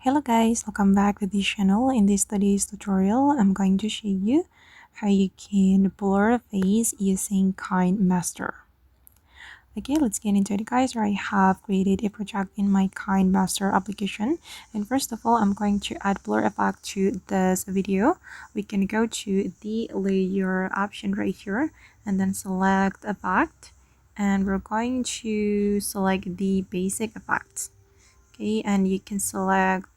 Hello guys, welcome back to this channel. In this today's tutorial, I'm going to show you how you can blur a face using Kinemaster. Okay, let's get into it guys. I have created a project in my Kinemaster application, and first of all I'm going to add blur effect to this video. We can go to the layer option right here and then select effect, and we're going to select the basic effects. Okay, and you can select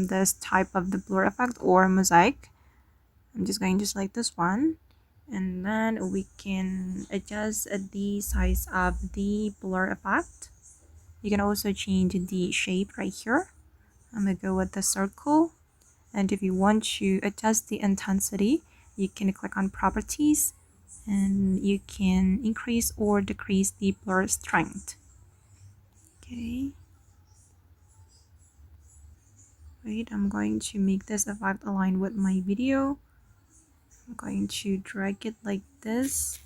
this type of the blur effect or mosaic. I'm just going to select this one, and then we can adjust the size of the blur effect. You can also change the shape right here. I'm gonna go with the circle, and if you want to adjust the intensity, you can click on properties and you can increase or decrease the blur strength. Okay, wait, I'm going to make this effect align with my video. I'm going to drag it like this.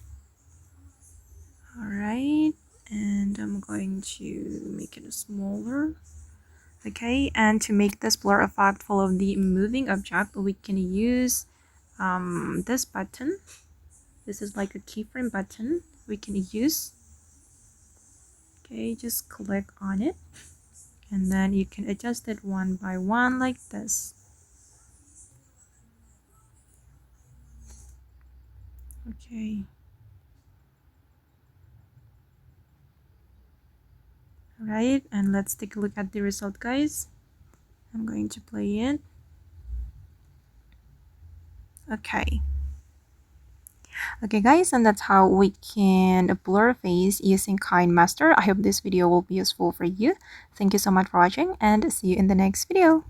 Alright, and I'm going to make it smaller. Okay, and to make this blur effect follow the moving object, we can use this button. This is like a keyframe button we can use. Okay, just click on it, and then you can adjust it one by one like this. Okay. Alright, and let's take a look at the result guys. I'm going to play it. Okay guys, and that's how we can blur face using Kinemaster. I hope this video will be useful for you. Thank you so much for watching, and see you in the next video.